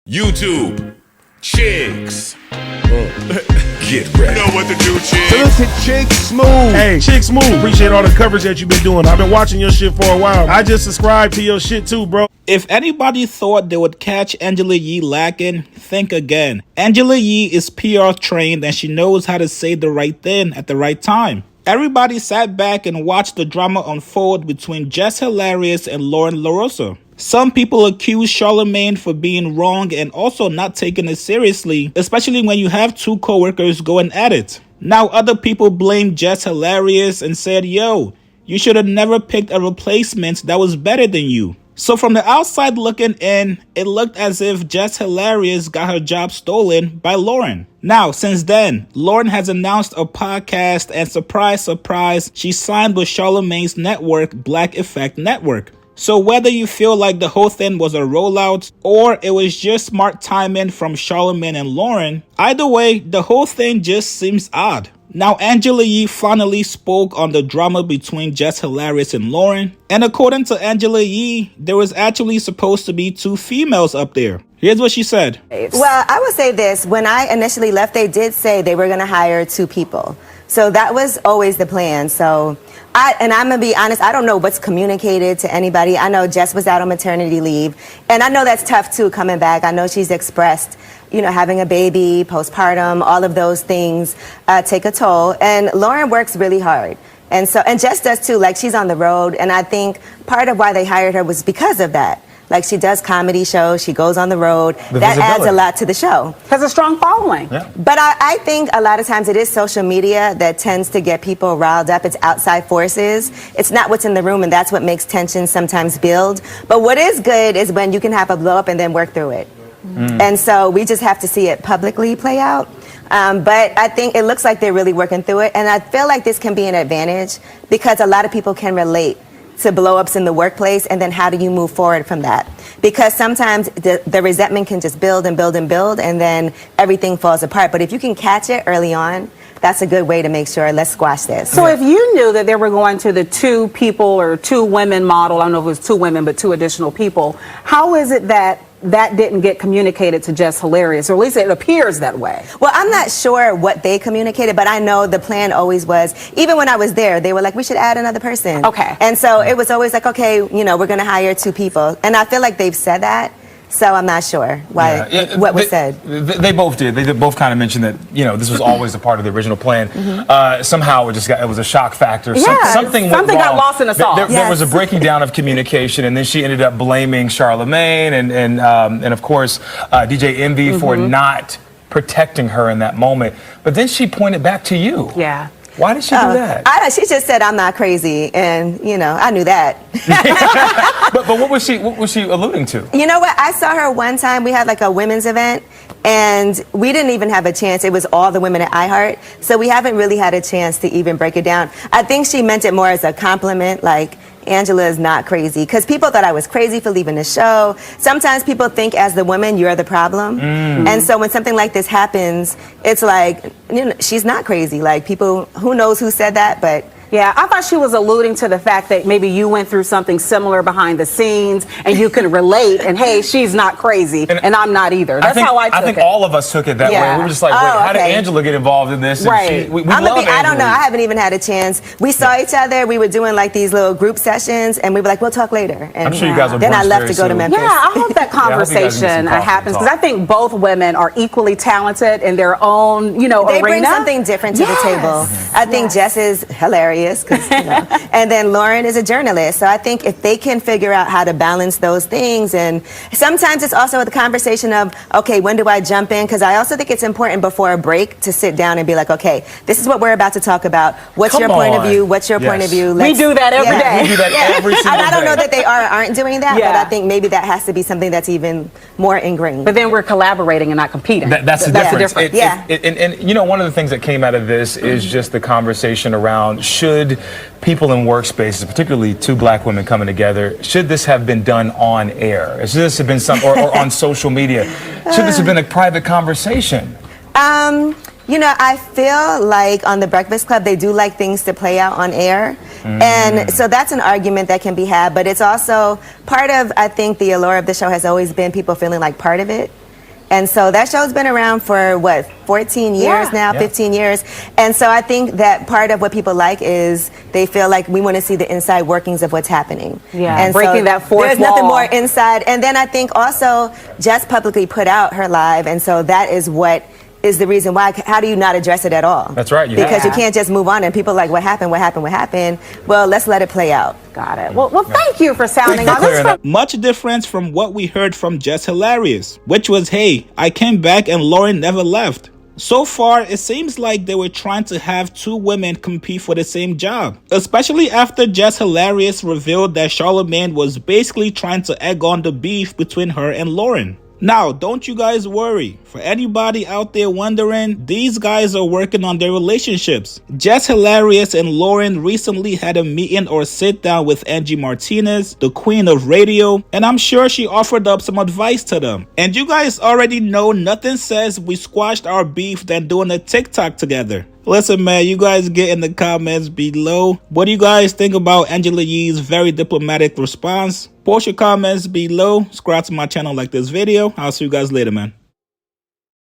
YouTube, chicks. Get ready. You know what to do, chicks. Look at Chick Smooth. Hey, Chick Smooth, appreciate all the coverage that you've been doing. I've been watching your shit for a while. I just subscribed to your shit too, bro. If anybody thought they would catch Angela Yee lacking, think again. Angela Yee is PR trained and she knows how to say the right thing at the right time. Everybody sat back and watched the drama unfold between Jess Hilarious and Loren Lorosa. Some people accuse Charlamagne for being wrong and also not taking it seriously, especially when you have two co-workers going at it. Now other people blame Jess Hilarious and said, yo, you should have never picked a replacement that was better than you. So from the outside looking in, it looked as if Jess Hilarious got her job stolen by Loren. Now, since then, Loren has announced a podcast and surprise, surprise, she signed with Charlamagne's network, Black Effect Network. So whether you feel like the whole thing was a rollout or it was just smart timing from Charlamagne and Loren, either way, the whole thing just seems odd. Now, Angela Yee finally spoke on the drama between Jess Hilarious and Loren. And according to Angela Yee, there was actually supposed to be two females up there. Here's what she said. Well, I would say this. When I initially left, they did say they were going to hire two people. So that was always the plan. So I'm going to be honest, I don't know what's communicated to anybody. I know Jess was out on maternity leave. And I know that's tough, too, coming back. I know she's expressed, you know, having a baby, postpartum, all of those things take a toll. And Loren works really hard. And Jess does, too. Like, she's on the road. And I think part of why they hired her was because of that. Like, she does comedy shows, she goes on the road. That adds a lot to the show. Has a strong following. Yeah. But I think a lot of times it is social media that tends to get people riled up. It's outside forces. It's not what's in the room, and that's what makes tension sometimes build. But what is good is when you can have a blow up and then work through it. And so we just have to see it publicly play out. But I think it looks like they're really working through it. And I feel like this can be an advantage because a lot of people can relate to blow-ups in the workplace, and then how do you move forward from that? Because sometimes the resentment can just build and build and build, and then everything falls apart. But if you can catch it early on, that's a good way to make sure, let's squash this. So if you knew that they were going to the two people or two women model, I don't know if it was two women, but two additional people, how is it that didn't get communicated to Jess Hilarious, or at least it appears that way? Well, I'm not sure what they communicated, but I know the plan always was, even when I was there, they were like, we should add another person. Okay. And so it was always like, okay, you know, we're going to hire two people. And I feel like they've said that. So I'm not sure what was said. They both did. They both kind of mentioned that, you know, this was always a part of the original plan. Somehow it was a shock factor. Something got lost in the sauce. There was a breaking down of communication, and then she ended up blaming Charlamagne and of course DJ Envy for not protecting her in that moment. But then she pointed back to you. Yeah. Why did she do that? She just said I'm not crazy, and you know I knew that. but what was she alluding to? You know what? I saw her one time. We had like a women's event, and we didn't even have a chance. It was all the women at iHeart, so we haven't really had a chance to even break it down. I think she meant it more as a compliment, like Angela is not crazy, because people thought I was crazy for leaving the show. Sometimes people think as the woman you're the problem, and so when something like this happens, it's like, you know, she's not crazy. Like, people, who knows who said that, but yeah, I thought she was alluding to the fact that maybe you went through something similar behind the scenes and you can relate, and hey, she's not crazy and I'm not either. That's how I took it. I think all of us took it that way. We were just like, wait, how did Angela get involved in this? Right. We love Angela. I don't know. I haven't even had a chance. We saw each other. We were doing like these little group sessions, and we were like, we'll talk later. And I'm sure you guys will. Then I left to go to Memphis. Yeah, I hope that conversation happens, because I think both women are equally talented in their own, you know, they arena. Bring something different to the table. I think Jess is hilarious, because you know, and then Loren is a journalist. So I think if they can figure out how to balance those things, and sometimes it's also the conversation of, okay, when do I jump in? Because I also think it's important before a break to sit down and be like, okay, this is what we're about to talk about. What's your point of view? What's your point of view? We do that every day. We do that every single day. I don't know that they aren't doing that, but I think maybe that has to be something that's even more ingrained. But then we're collaborating and not competing. That's the difference. Yeah. You know, one of the things that came out of this is just the conversation around, should people in workspaces, particularly two black women coming together, should this have been done on air? Should this have been or on social media? Should this have been a private conversation? You know, I feel like on the Breakfast Club, they do like things to play out on air. And so that's an argument that can be had, but it's also part of, I think, the allure of the show has always been people feeling like part of it. And so that show's been around for what, 14 years now, 15 years. And so I think that part of what people like is they feel like we want to see the inside workings of what's happening. And breaking that fourth There's wall. nothing more inside. And then I think also Jess publicly put out her live, and so that is what is the reason why. How do you not address it at all? That's right. Because you can't just move on and people are like, what happened, what happened, what happened? Well, let's let it play out. Got it. Well, thank you for sounding honest. Much difference from what we heard from Jess Hilarious, which was, hey, I came back and Loren never left. So far, it seems like they were trying to have two women compete for the same job, especially after Jess Hilarious revealed that Charlamagne was basically trying to egg on the beef between her and Loren. Now, don't you guys worry. For anybody out there wondering, these guys are working on their relationships. Jess Hilarious and Loren recently had a meeting or sit down with Angie Martinez, the queen of radio, and I'm sure she offered up some advice to them. And you guys already know nothing says we squashed our beef than doing a TikTok together. Listen, man, you guys get in the comments below. What do you guys think about Angela Yee's very diplomatic response? Post your comments below. Subscribe to my channel, like this video. I'll see you guys later, man.